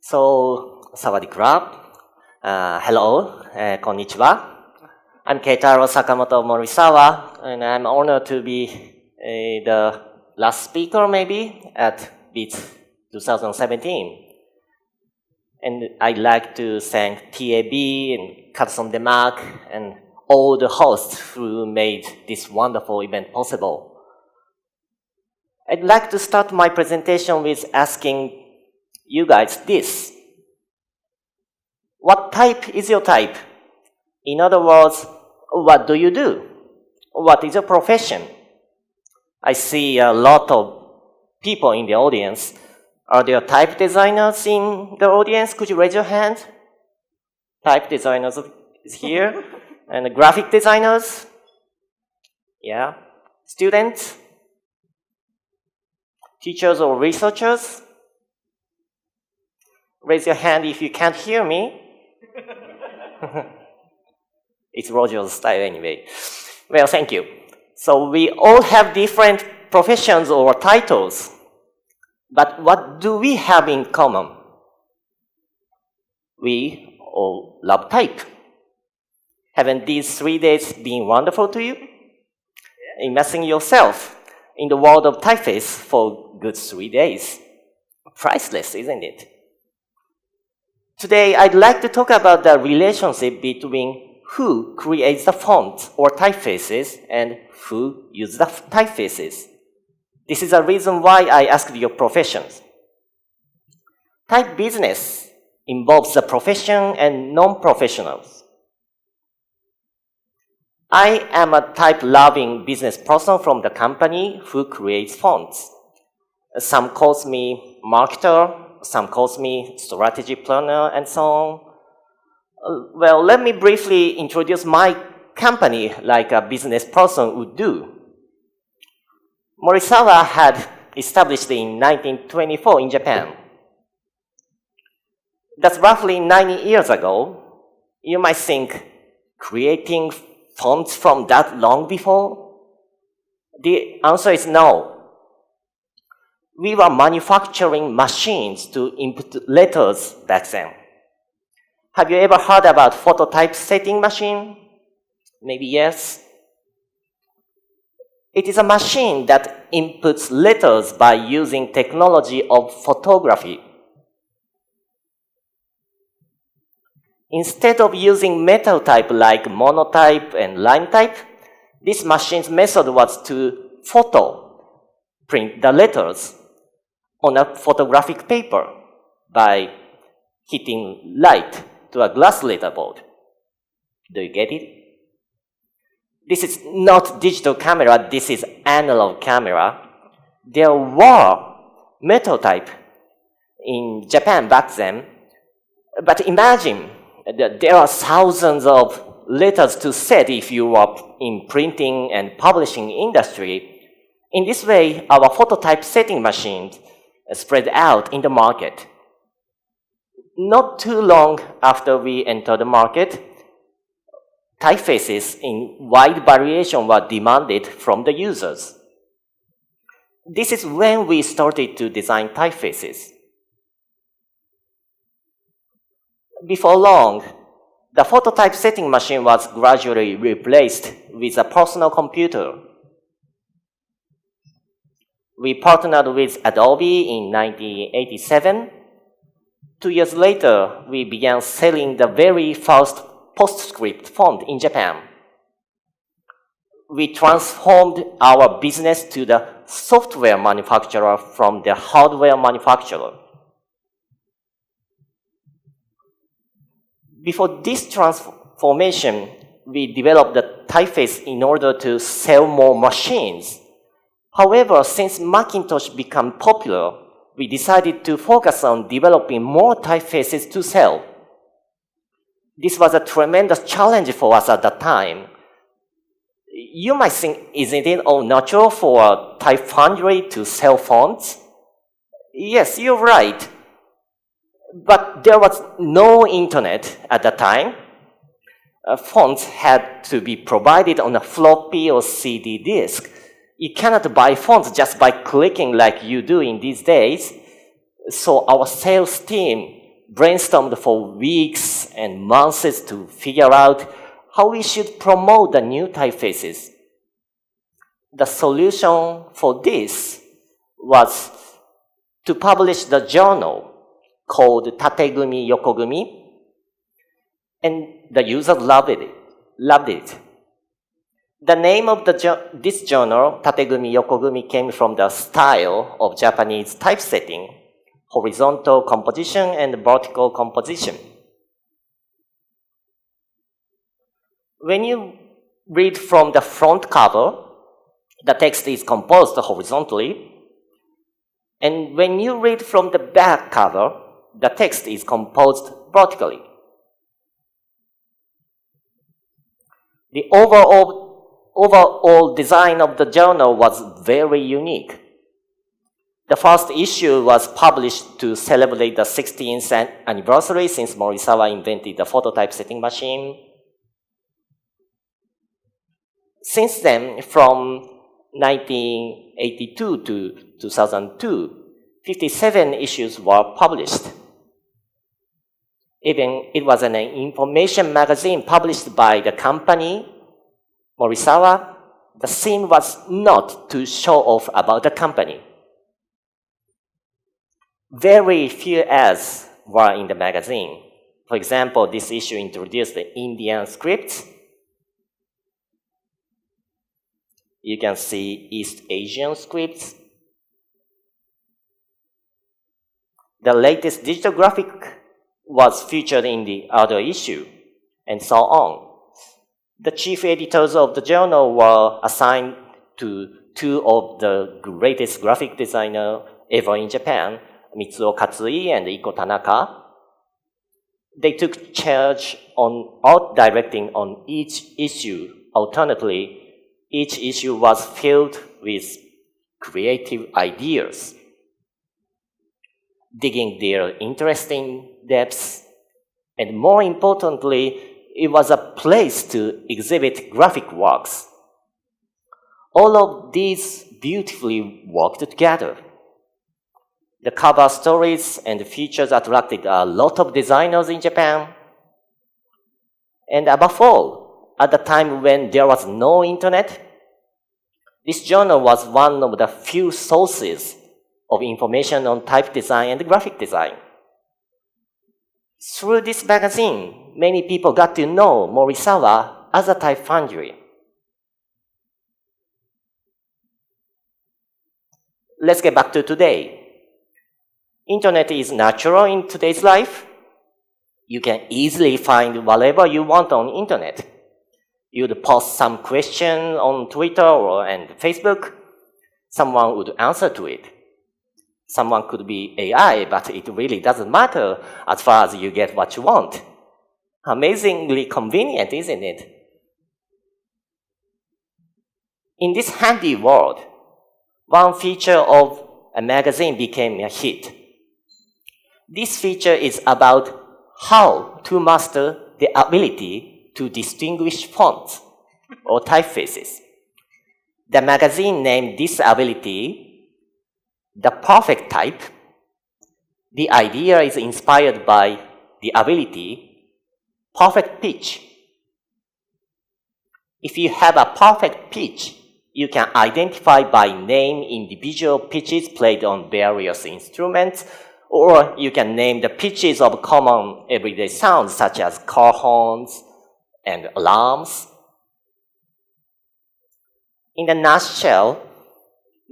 Sawadee-krap. Hello, konnichiwa. I'm Keitaro Sakamoto of Morisawa, and I'm honored to be the last speaker, maybe, at BEATS 2017. And I'd like to thank TAB and Cadson Demak and all the hosts who made this wonderful event possible. I'd like to start my presentation with asking you guys this. What type is your type? In other words, what do you do? What is your profession? I see a lot of people in the audience. Are there type designers in the audience? Could you raise your hand? Type designers is here. And graphic designers? Yeah. Students? Teachers or researchers? Raise your hand if you can't hear me. It's Roger's style anyway. Well, thank you. So we all have different professions or titles. But what do we have in common? We all love type. Haven't these 3 days been wonderful to you? Immersing yourself in the world of typeface for good 3 days. Priceless, isn't it? Today, I'd like to talk about the relationship between who creates the font or typefaces and who uses the typefaces. This is a reason why I asked your professions. Type business involves the profession and non-professionals. I am a type-loving business person from the company who creates fonts. Some call me marketer, some call me strategy planner, and so on. Well, let me briefly introduce my company like a business person would do. Morisawa had established in 1924 in Japan. That's roughly 90 years ago. You might think, creating fonts from that long before? The answer is no. We were manufacturing machines to input letters back then. Have you ever heard about typesetting machine? Maybe yes. It is a machine that inputs letters by using technology of photography. Instead of using metal type like monotype and line type, this machine's method was to print the letters on a photographic paper by hitting light to a glass letterboard. Do you get it? This is not digital camera, this is analog camera. There were metal type in Japan back then, but imagine that there are thousands of letters to set if you are in printing and publishing industry. In this way, our typesetting machines spread out in the market. Not too long after we entered the market, typefaces in wide variation were demanded from the users. This is when we started to design typefaces. Before long, the typesetting machine was gradually replaced with a personal computer. We partnered with Adobe in 1987. 2 years later, we began selling the very first PostScript font in Japan. We transformed our business to the software manufacturer from the hardware manufacturer. Before this transformation, we developed the typeface in order to sell more machines. However, since Macintosh became popular, we decided to focus on developing more typefaces to sell. This was a tremendous challenge for us at that time. You might think, isn't it all natural for a type foundry to sell fonts? Yes, you're right. But there was no internet at that time. Fonts had to be provided on a floppy or CD disk. You cannot buy fonts just by clicking like you do in these days. So our sales team brainstormed for weeks and months to figure out how we should promote the new typefaces. The solution for this was to publish the journal called Tategumi Yokogumi, and the users loved it. The name of this journal, Tategumi Yokogumi, came from the style of Japanese typesetting, horizontal composition and vertical composition. When you read from the front cover, the text is composed horizontally, and when you read from the back cover, the text is composed vertically. The overall design of the journal was very unique. The first issue was published to celebrate the 16th anniversary since Morisawa invented the phototypesetting machine. Since then, from 1982 to 2002, 57 issues were published. Even it was an information magazine published by the company, Morisawa. The theme was not to show off about the company. Very few ads were in the magazine. For example, this issue introduced the Indian scripts. You can see East Asian scripts. The latest digital graphic was featured in the other issue, and so on. The chief editors of the journal were assigned to two of the greatest graphic designers ever in Japan, Mitsuo Katsui and Iko Tanaka. They took charge on art directing on each issue. Alternately, each issue was filled with creative ideas, digging their interesting depths, and more importantly, it was a place to exhibit graphic works. All of these beautifully worked together. The cover stories and features attracted a lot of designers in Japan. And above all, at the time when there was no internet, this journal was one of the few sources of information on type design and graphic design. Through this magazine, many people got to know Morisawa as a type foundry. Let's get back to today. Internet is natural in today's life. You can easily find whatever you want on internet. You'd post some question on Twitter and Facebook. Someone would answer to it. Someone could be AI, but it really doesn't matter as far as you get what you want. Amazingly convenient, isn't it? In this handy world, one feature of a magazine became a hit. This feature is about how to master the ability to distinguish fonts or typefaces. The magazine named this ability the perfect type. The idea is inspired by the ability perfect pitch. If you have a perfect pitch, you can identify by name individual pitches played on various instruments, or you can name the pitches of common everyday sounds such as car horns and alarms. In a nutshell,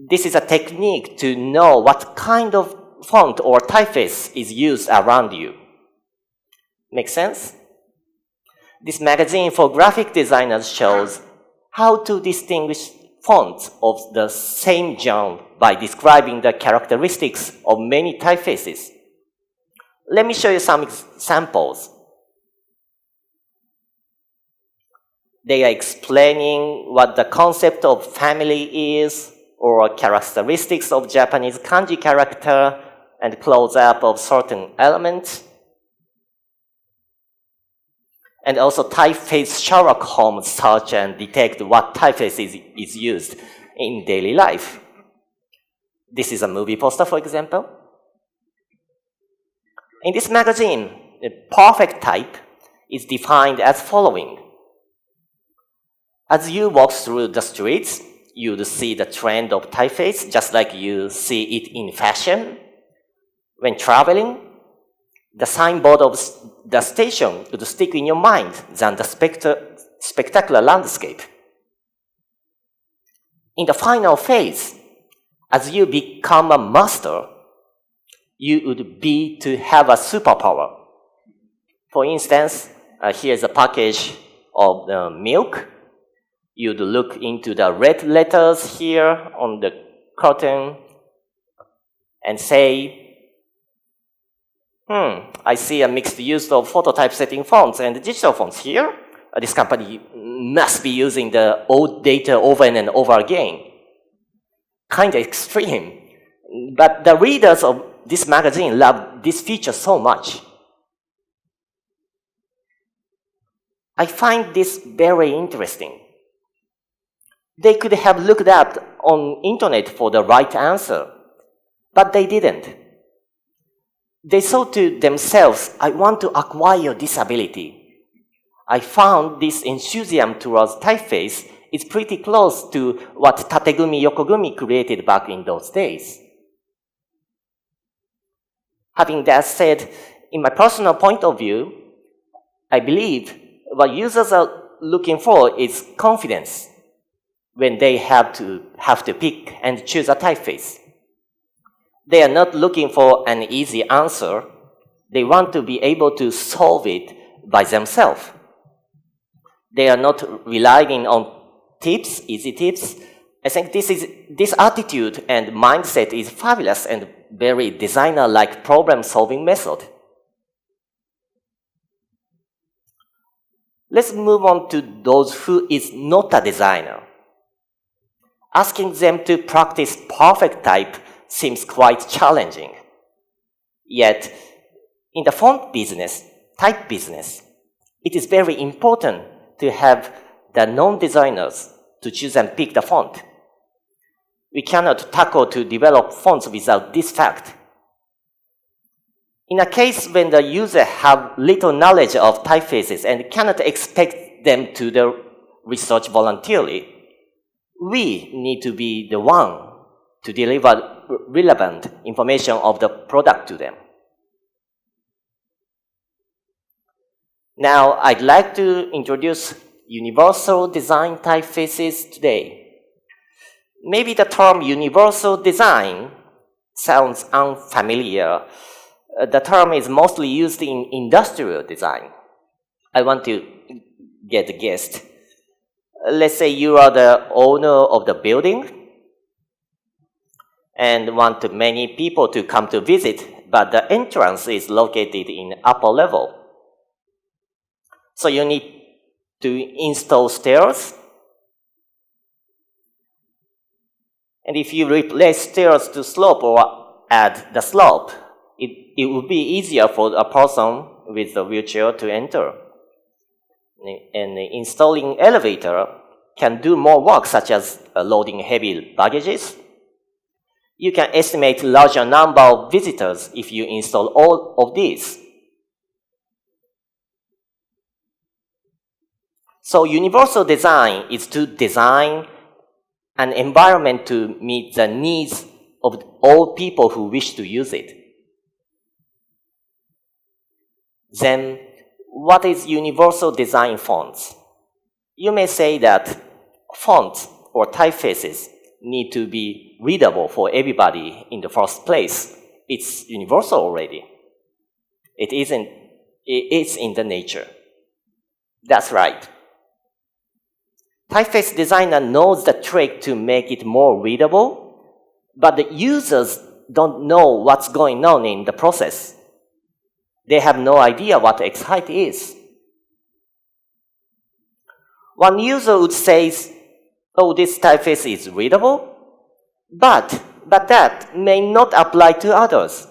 this is a technique to know what kind of font or typeface is used around you. Make sense? This magazine for graphic designers shows how to distinguish fonts of the same genre by describing the characteristics of many typefaces. Let me show you some examples. They are explaining what the concept of family is, or characteristics of Japanese kanji character, and close-up of certain elements. And also typeface Sherlock Holmes search and detect what typeface is used in daily life. This is a movie poster, for example. In this magazine, the perfect type is defined as following. As you walk through the streets, you'd see the trend of typeface just like you see it in fashion. When traveling, the signboard of the station would stick in your mind than the spectacular landscape. In the final phase, as you become a master, you would be to have a superpower. For instance, here's a package of milk. You'd look into the red letters here on the curtain and say, I see a mixed use of photo typesetting fonts and digital fonts here. This company must be using the old data over and over again. Kind of extreme. But the readers of this magazine love this feature so much. I find this very interesting. They could have looked up on internet for the right answer, but they didn't. They thought to themselves, I want to acquire this ability. I found this enthusiasm towards typeface is pretty close to what Tategumi Yokogumi created back in those days. Having that said, in my personal point of view, I believe what users are looking for is confidence when they have to pick and choose a typeface. They are not looking for an easy answer. They want to be able to solve it by themselves. They are not relying on tips, easy tips. I think this attitude and mindset is fabulous and very designer-like problem-solving method. Let's move on to those who is not a designer. Asking them to practice perfect type seems quite challenging. Yet, in the font business, type business, it is very important to have the non-designers to choose and pick the font. We cannot tackle to develop fonts without this fact. In a case when the user have little knowledge of typefaces and cannot expect them to the research voluntarily, we need to be the one to deliver relevant information of the product to them. Now, I'd like to introduce universal design typefaces today. Maybe the term universal design sounds unfamiliar. The term is mostly used in industrial design. I want to get a guess. Let's say you are the owner of the building and want many people to come to visit, but the entrance is located in upper level. So you need to install stairs. And if you replace stairs to slope or add the slope, it would be easier for a person with a wheelchair to enter. And installing elevator can do more work, such as loading heavy baggages. You can estimate larger number of visitors if you install all of these. So universal design is to design an environment to meet the needs of all people who wish to use it. Then, what is universal design fonts? You may say that fonts or typefaces need to be readable for everybody in the first place. It's universal already. It's in the nature. That's right. Typeface designer knows the trick to make it more readable, but the users don't know what's going on in the process. They have no idea what X height is. One user would say, oh, this typeface is readable, but that may not apply to others.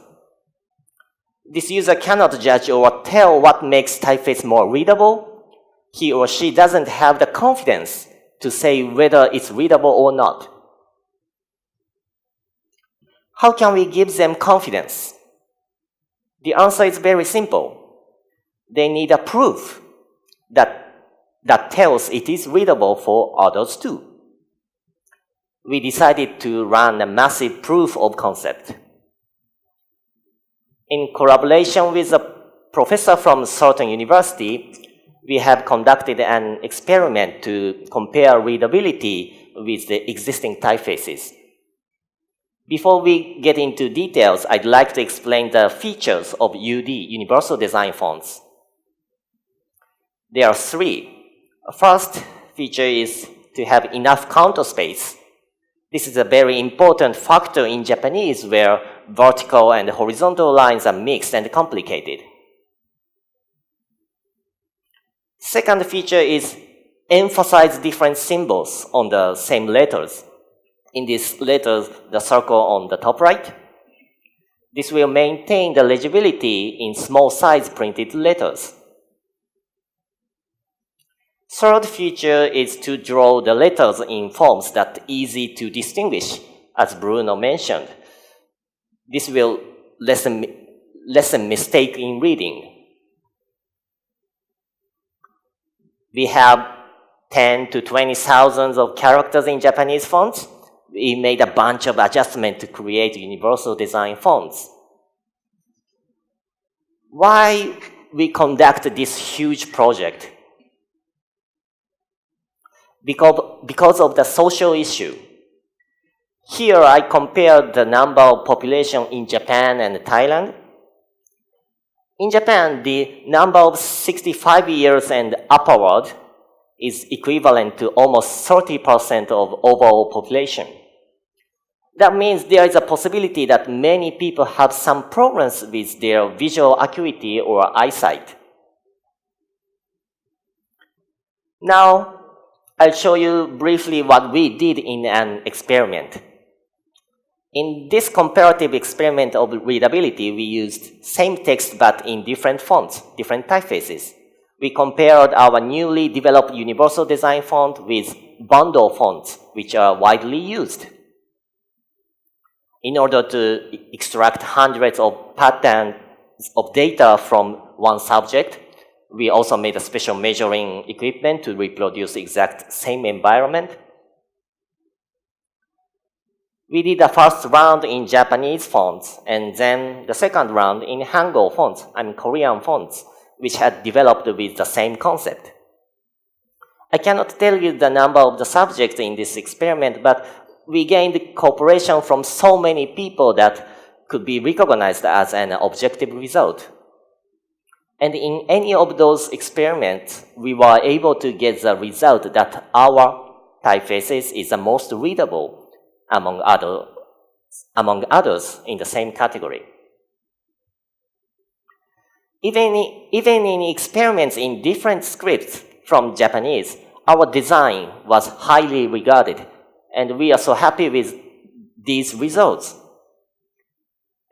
This user cannot judge or tell what makes typeface more readable. He or she doesn't have the confidence to say whether it's readable or not. How can we give them confidence? The answer is very simple. They need a proof that tells it is readable for others too. We decided to run a massive proof of concept. In collaboration with a professor from certain university, we have conducted an experiment to compare readability with the existing typefaces. Before we get into details, I'd like to explain the features of UD, Universal Design Fonts. There are three. First feature is to have enough counter space. This is a very important factor in Japanese where vertical and horizontal lines are mixed and complicated. Second feature is emphasize different symbols on the same letters. In this letters, the circle on the top right. This will maintain the legibility in small size printed letters. Third feature is to draw the letters in forms that are easy to distinguish, as Bruno mentioned. This will lessen mistake in reading. We have 10 to 20,000 of characters in Japanese fonts. We made a bunch of adjustments to create universal design fonts. Why we conduct this huge project? Because of the social issue. Here I compared the number of population in Japan and Thailand. In Japan, the number of 65 years and upward is equivalent to almost 30% of overall population. That means there is a possibility that many people have some problems with their visual acuity or eyesight. Now, I'll show you briefly what we did in an experiment. In this comparative experiment of readability, we used same text but in different fonts, different typefaces. We compared our newly developed universal design font with bundle fonts, which are widely used. In order to extract hundreds of patterns of data from one subject, we also made a special measuring equipment to reproduce the exact same environment. We did the first round in Japanese fonts, and then the second round in Hangul fonts, Korean fonts, which had developed with the same concept. I cannot tell you the number of the subjects in this experiment, but we gained cooperation from so many people that could be recognized as an objective result. And in any of those experiments, we were able to get the result that our typefaces is the most readable among others in the same category. Even in experiments in different scripts from Japanese, our design was highly regarded, and we are so happy with these results.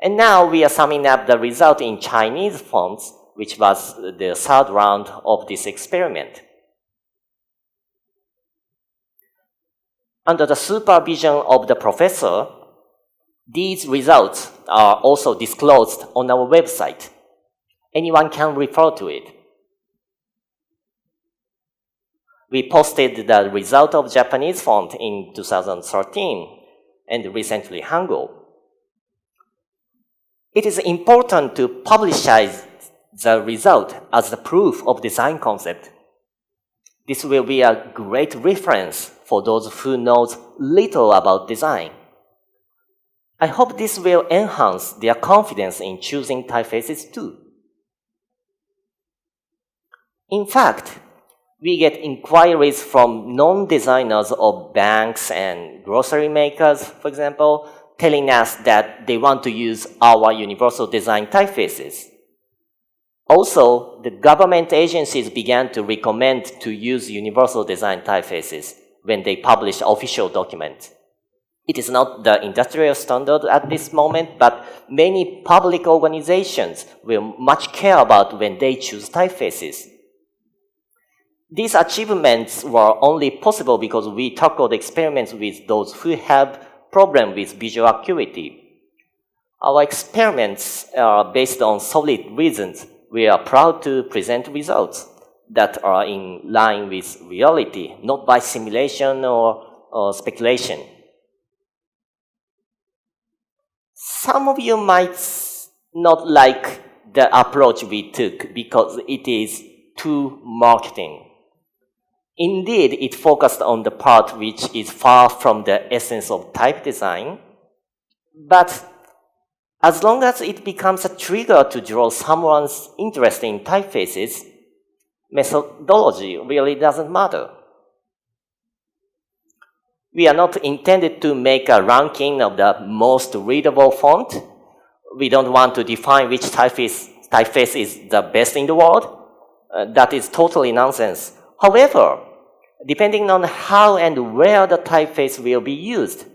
And now we are summing up the result in Chinese fonts, which was the third round of this experiment. Under the supervision of the professor, these results are also disclosed on our website. Anyone can refer to it. We posted the result of Japanese font in 2013 and recently Hangul. It is important to publicize the result as the proof of design concept. This will be a great reference for those who know little about design. I hope this will enhance their confidence in choosing typefaces too. In fact, we get inquiries from non-designers of banks and grocery makers, for example, telling us that they want to use our universal design typefaces. Also, the government agencies began to recommend to use universal design typefaces when they publish official documents. It is not the industrial standard at this moment, but many public organizations will much care about when they choose typefaces. These achievements were only possible because we tackled experiments with those who have problems with visual acuity. Our experiments are based on solid reasons. We are proud to present results that are in line with reality, not by simulation or speculation. Some of you might not like the approach we took because it is too marketing. Indeed, it focused on the part which is far from the essence of type design, but as long as it becomes a trigger to draw someone's interest in typefaces, methodology really doesn't matter. We are not intended to make a ranking of the most readable font. We don't want to define which typeface is the best in the world. That is totally nonsense. However, depending on how and where the typeface will be used,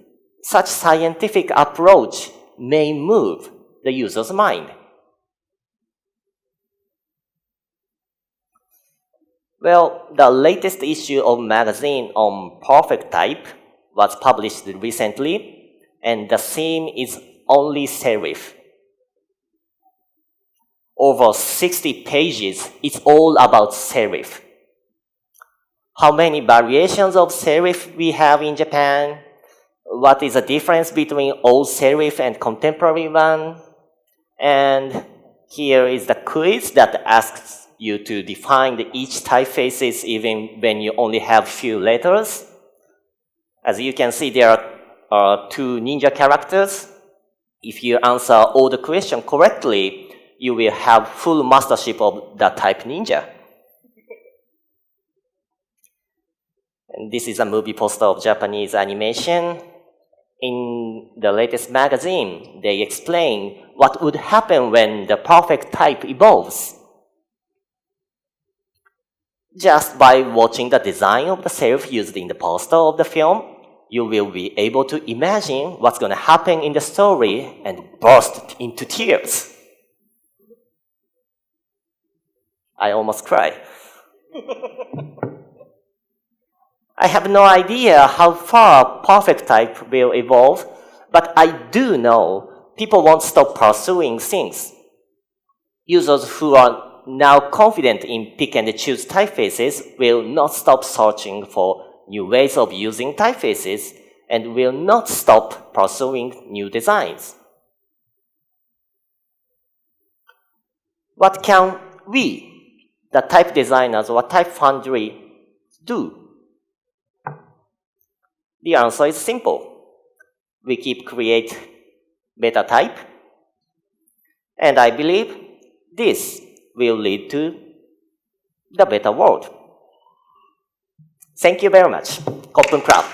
such scientific approach may move the user's mind. Well, the latest issue of magazine on perfect type was published recently, and the theme is only serif. Over 60 pages, it's all about serif. How many variations of serif we have in Japan? What is the difference between old serif and contemporary one? And here is the quiz that asks you to define each typefaces even when you only have few letters. As you can see, there are 2 ninja characters. If you answer all the questions correctly, you will have full mastership of the type ninja. And this is a movie poster of Japanese animation. In the latest magazine, they explain what would happen when the perfect type evolves. Just by watching the design of the serif used in the poster of the film, you will be able to imagine what's going to happen in the story and burst into tears. I almost cried. I have no idea how far perfect type will evolve, but I do know people won't stop pursuing things. Users who are now confident in pick and choose typefaces will not stop searching for new ways of using typefaces and will not stop pursuing new designs. What can we, the type designers or type foundry, do? The answer is simple. We keep create better type, and I believe this will lead to the better world. Thank you very much. Koppen Club.